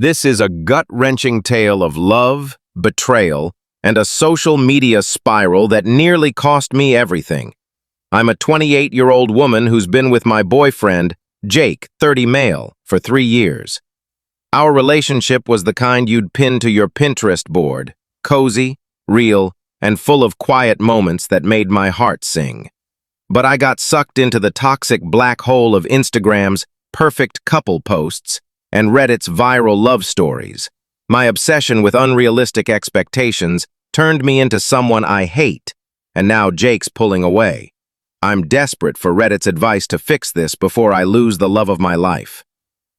This is a gut-wrenching tale of love, betrayal, and a social media spiral that nearly cost me everything. I'm a 28-year-old woman who's been with my boyfriend, Jake, 30 male, for 3 years. Our relationship was the kind you'd pin to your Pinterest board, cozy, real, and full of quiet moments that made my heart sing. But I got sucked into the toxic black hole of Instagram's perfect couple posts and Reddit's viral love stories. My obsession with unrealistic expectations turned me into someone I hate, and now Jake's pulling away. I'm desperate for Reddit's advice to fix this before I lose the love of my life.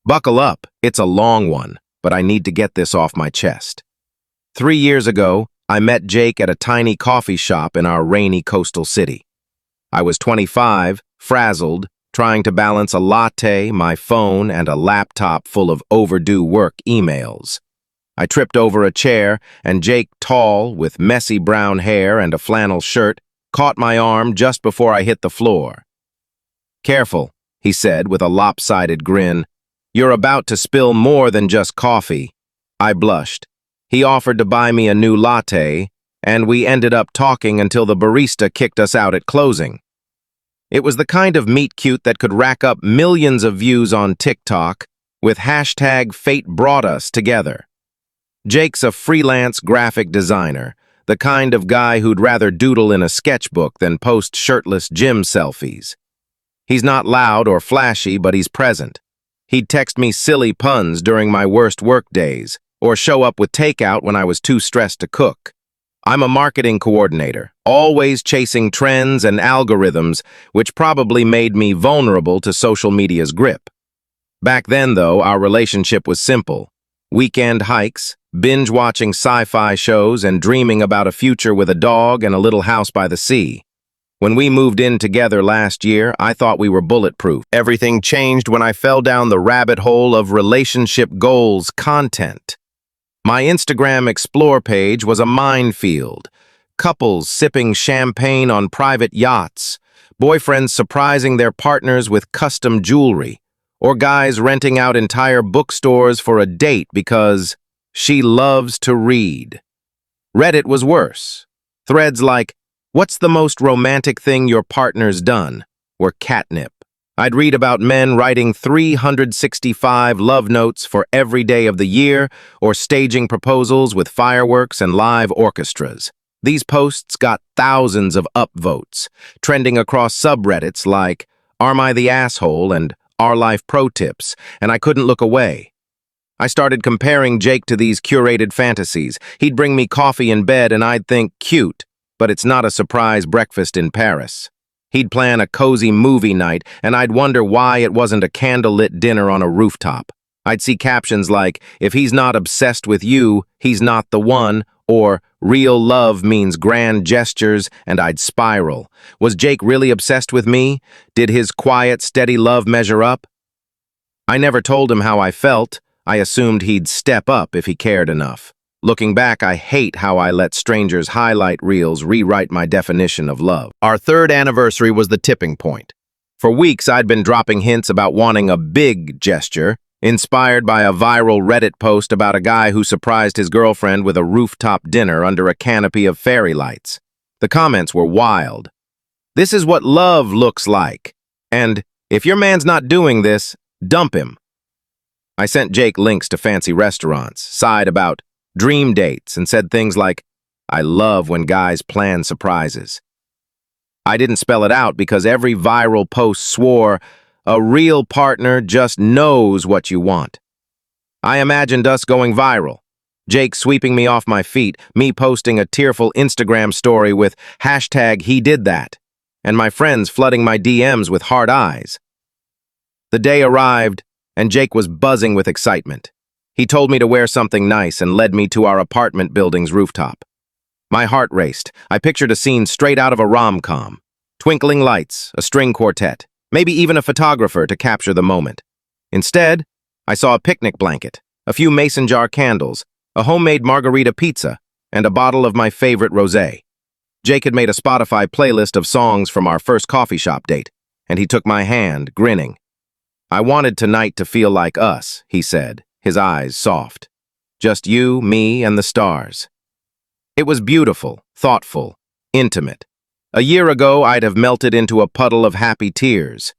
Buckle up, it's a long one, but I need to get this off my chest. 3 years ago, I met Jake at a tiny coffee shop in our rainy coastal city. I was 25, frazzled, trying to balance a latte, my phone, and a laptop full of overdue work emails. I tripped over a chair, and Jake, tall, with messy brown hair and a flannel shirt, caught my arm just before I hit the floor. "Careful," he said with a lopsided grin. "You're about to spill more than just coffee." I blushed. He offered to buy me a new latte, and we ended up talking until the barista kicked us out at closing. It was the kind of meet-cute that could rack up millions of views on TikTok with hashtag Fate Brought Us Together. Jake's a freelance graphic designer, the kind of guy who'd rather doodle in a sketchbook than post shirtless gym selfies. He's not loud or flashy, but he's present. He'd text me silly puns during my worst work days, or show up with takeout when I was too stressed to cook. I'm a marketing coordinator, always chasing trends and algorithms, which probably made me vulnerable to social media's grip. Back then, though, our relationship was simple. Weekend hikes, binge-watching sci-fi shows, and dreaming about a future with a dog and a little house by the sea. When we moved in together last year, I thought we were bulletproof. Everything changed when I fell down the rabbit hole of relationship goals content. My Instagram Explore page was a minefield. Couples sipping champagne on private yachts, boyfriends surprising their partners with custom jewelry, or guys renting out entire bookstores for a date because she loves to read. Reddit was worse. Threads like, "What's the most romantic thing your partner's done?" were catnip. I'd read about men writing 365 love notes for every day of the year or staging proposals with fireworks and live orchestras. These posts got thousands of upvotes, trending across subreddits like "Am I the Asshole?" and "Our Life Pro Tips," and I couldn't look away. I started comparing Jake to these curated fantasies. He'd bring me coffee in bed and I'd think, cute, but it's not a surprise breakfast in Paris. He'd plan a cozy movie night, and I'd wonder why it wasn't a candlelit dinner on a rooftop. I'd see captions like, "If he's not obsessed with you, he's not the one," or "Real love means grand gestures," and I'd spiral. Was Jake really obsessed with me? Did his quiet, steady love measure up? I never told him how I felt. I assumed he'd step up if he cared enough. Looking back, I hate how I let strangers' highlight reels rewrite my definition of love. Our 3rd anniversary was the tipping point. For weeks, I'd been dropping hints about wanting a big gesture, inspired by a viral Reddit post about a guy who surprised his girlfriend with a rooftop dinner under a canopy of fairy lights. The comments were wild. "This is what love looks like," and "If your man's not doing this, dump him." I sent Jake links to fancy restaurants, sighed about dream dates, and said things like, "I love when guys plan surprises." I didn't spell it out because every viral post swore, "A real partner just knows what you want." I imagined us going viral. Jake sweeping me off my feet, me posting a tearful Instagram story with hashtag he did that, and my friends flooding my DMs with heart eyes. The day arrived, and Jake was buzzing with excitement. He told me to wear something nice and led me to our apartment building's rooftop. My heart raced. I pictured a scene straight out of a rom-com. Twinkling lights, a string quartet, maybe even a photographer to capture the moment. Instead, I saw a picnic blanket, a few mason jar candles, a homemade margarita pizza, and a bottle of my favorite rosé. Jake had made a Spotify playlist of songs from our first coffee shop date, and he took my hand, grinning. "I wanted tonight to feel like us," he said, his eyes soft. Just you, me, and the stars. It was beautiful, thoughtful, intimate. A year ago, I'd have melted into a puddle of happy tears.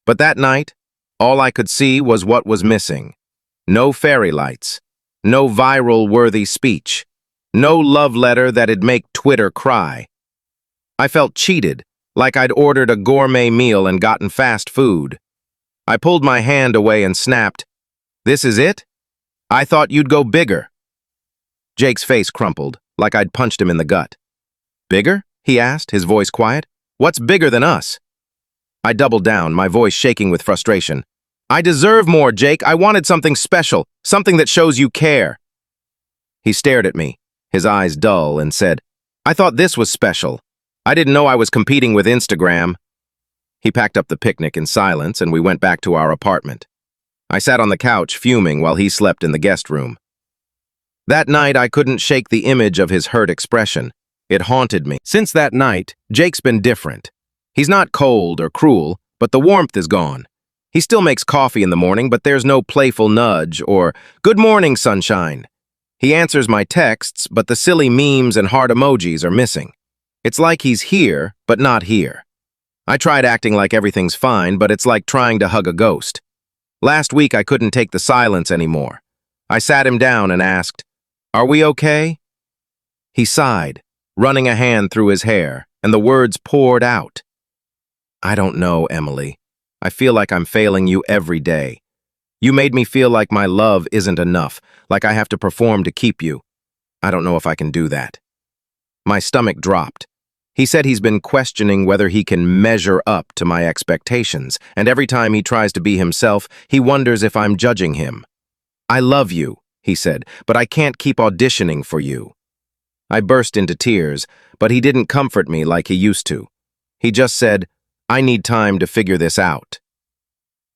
But that night, all I could see was what was missing. No fairy lights, no viral-worthy speech, no love letter that'd make Twitter cry. I felt cheated, like I'd ordered a gourmet meal and gotten fast food. I pulled my hand away and snapped, "This is it? I thought you'd go bigger." Jake's face crumpled, like I'd punched him in the gut. "Bigger?" he asked, his voice quiet. "What's bigger than us?" I doubled down, my voice shaking with frustration. "I deserve more, Jake. I wanted something special, something that shows you care." He stared at me, his eyes dull, and said, "I thought this was special. I didn't know I was competing with Instagram." He packed up the picnic in silence, and we went back to our apartment. I sat on the couch, fuming, while he slept in the guest room. That night, I couldn't shake the image of his hurt expression. It haunted me. Since that night, Jake's been different. He's not cold or cruel, but the warmth is gone. He still makes coffee in the morning, but there's no playful nudge or, "Good morning, sunshine." He answers my texts, but the silly memes and heart emojis are missing. It's like he's here, but not here. I tried acting like everything's fine, but it's like trying to hug a ghost. Last week, I couldn't take the silence anymore. I sat him down and asked, "Are we okay?" He sighed, running a hand through his hair, and the words poured out. "I don't know, Emily. I feel like I'm failing you every day. You made me feel like my love isn't enough, like I have to perform to keep you. I don't know if I can do that." My stomach dropped. He said he's been questioning whether he can measure up to my expectations, and every time he tries to be himself, he wonders if I'm judging him. "I love you," he said, "but I can't keep auditioning for you." I burst into tears, but he didn't comfort me like he used to. He just said, "I need time to figure this out."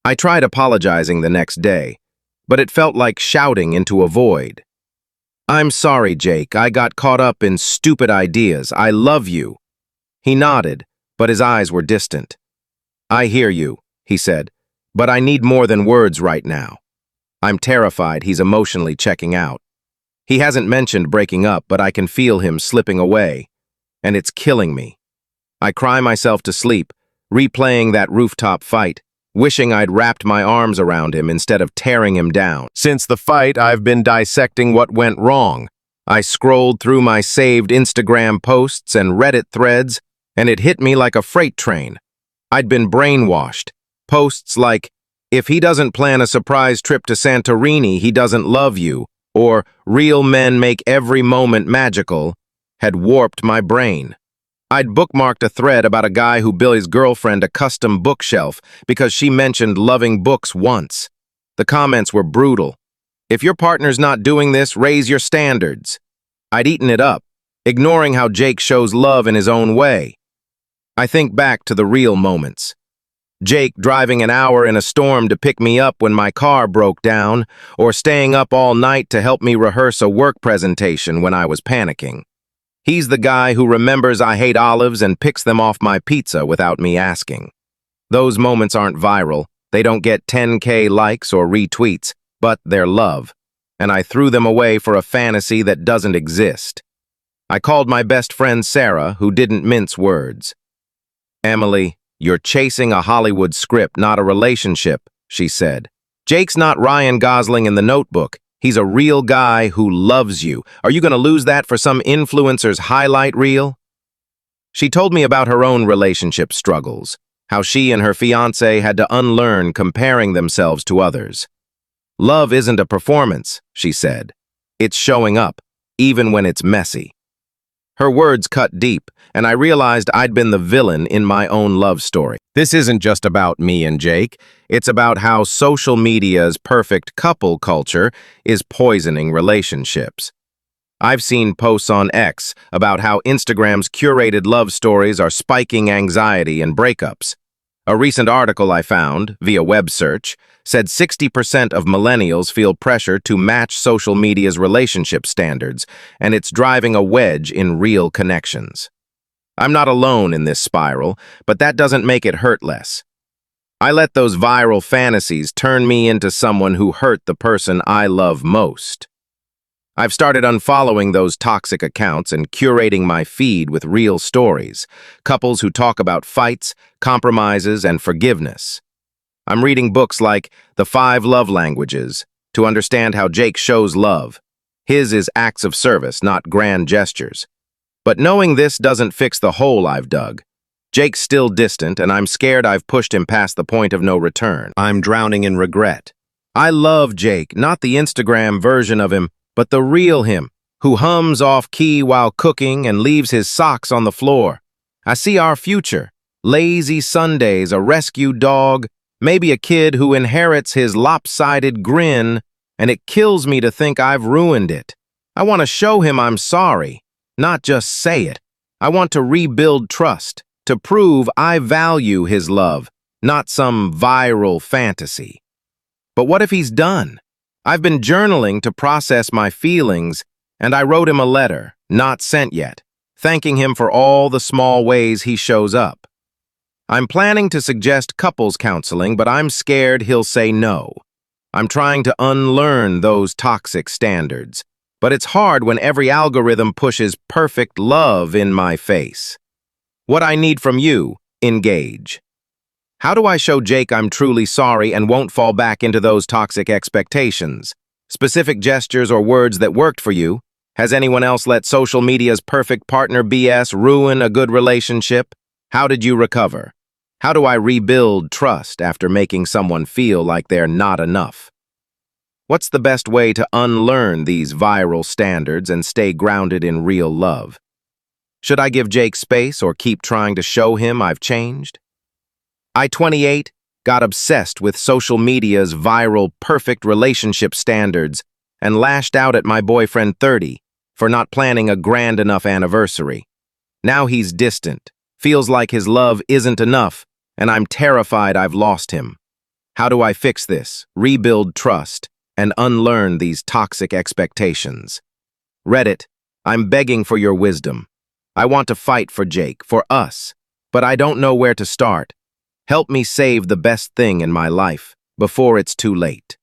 I tried apologizing the next day, but it felt like shouting into a void. "I'm sorry, Jake. I got caught up in stupid ideas. I love you." He nodded, but his eyes were distant. "I hear you," he said, "but I need more than words right now." I'm terrified he's emotionally checking out. He hasn't mentioned breaking up, but I can feel him slipping away, and it's killing me. I cry myself to sleep, replaying that rooftop fight, wishing I'd wrapped my arms around him instead of tearing him down. Since the fight, I've been dissecting what went wrong. I scrolled through my saved Instagram posts and Reddit threads, and it hit me like a freight train. I'd been brainwashed. Posts like, "If he doesn't plan a surprise trip to Santorini, he doesn't love you," or "Real men make every moment magical," had warped my brain. I'd bookmarked a thread about a guy who built his girlfriend a custom bookshelf because she mentioned loving books once. The comments were brutal. "If your partner's not doing this, raise your standards." I'd eaten it up, ignoring how Jake shows love in his own way. I think back to the real moments. Jake driving an hour in a storm to pick me up when my car broke down, or staying up all night to help me rehearse a work presentation when I was panicking. He's the guy who remembers I hate olives and picks them off my pizza without me asking. Those moments aren't viral. They don't get 10K likes or retweets, but they're love. And I threw them away for a fantasy that doesn't exist. I called my best friend Sarah, who didn't mince words. "Emily, you're chasing a Hollywood script, not a relationship," she said. "Jake's not Ryan Gosling in The Notebook. He's a real guy who loves you. Are you going to lose that for some influencer's highlight reel?" She told me about her own relationship struggles, how she and her fiancé had to unlearn comparing themselves to others. "Love isn't a performance," she said. "It's showing up, even when it's messy." Her words cut deep, and I realized I'd been the villain in my own love story. This isn't just about me and Jake. It's about how social media's perfect couple culture is poisoning relationships. I've seen posts on X about how Instagram's curated love stories are spiking anxiety and breakups. A recent article I found, via web search, said 60% of millennials feel pressure to match social media's relationship standards, and it's driving a wedge in real connections. I'm not alone in this spiral, but that doesn't make it hurt less. I let those viral fantasies turn me into someone who hurt the person I love most. I've started unfollowing those toxic accounts and curating my feed with real stories, couples who talk about fights, compromises, and forgiveness. I'm reading books like The 5 Love Languages to understand how Jake shows love. His is acts of service, not grand gestures. But knowing this doesn't fix the hole I've dug. Jake's still distant, and I'm scared I've pushed him past the point of no return. I'm drowning in regret. I love Jake, not the Instagram version of him, but the real him, who hums off-key while cooking and leaves his socks on the floor. I see our future. Lazy Sundays, a rescue dog, maybe a kid who inherits his lopsided grin, and it kills me to think I've ruined it. I want to show him I'm sorry, not just say it. I want to rebuild trust, to prove I value his love, not some viral fantasy. But what if he's done? I've been journaling to process my feelings, and I wrote him a letter, not sent yet, thanking him for all the small ways he shows up. I'm planning to suggest couples counseling, but I'm scared he'll say no. I'm trying to unlearn those toxic standards, but it's hard when every algorithm pushes perfect love in my face. What I need from you, engage. How do I show Jake I'm truly sorry and won't fall back into those toxic expectations? Specific gestures or words that worked for you? Has anyone else let social media's perfect partner BS ruin a good relationship? How did you recover? How do I rebuild trust after making someone feel like they're not enough? What's the best way to unlearn these viral standards and stay grounded in real love? Should I give Jake space or keep trying to show him I've changed? I, 28, got obsessed with social media's viral perfect relationship standards and lashed out at my boyfriend 30 for not planning a grand enough anniversary. Now he's distant, feels like his love isn't enough, and I'm terrified I've lost him. How do I fix this, rebuild trust, and unlearn these toxic expectations? Reddit, I'm begging for your wisdom. I want to fight for Jake, for us, but I don't know where to start. Help me save the best thing in my life before it's too late.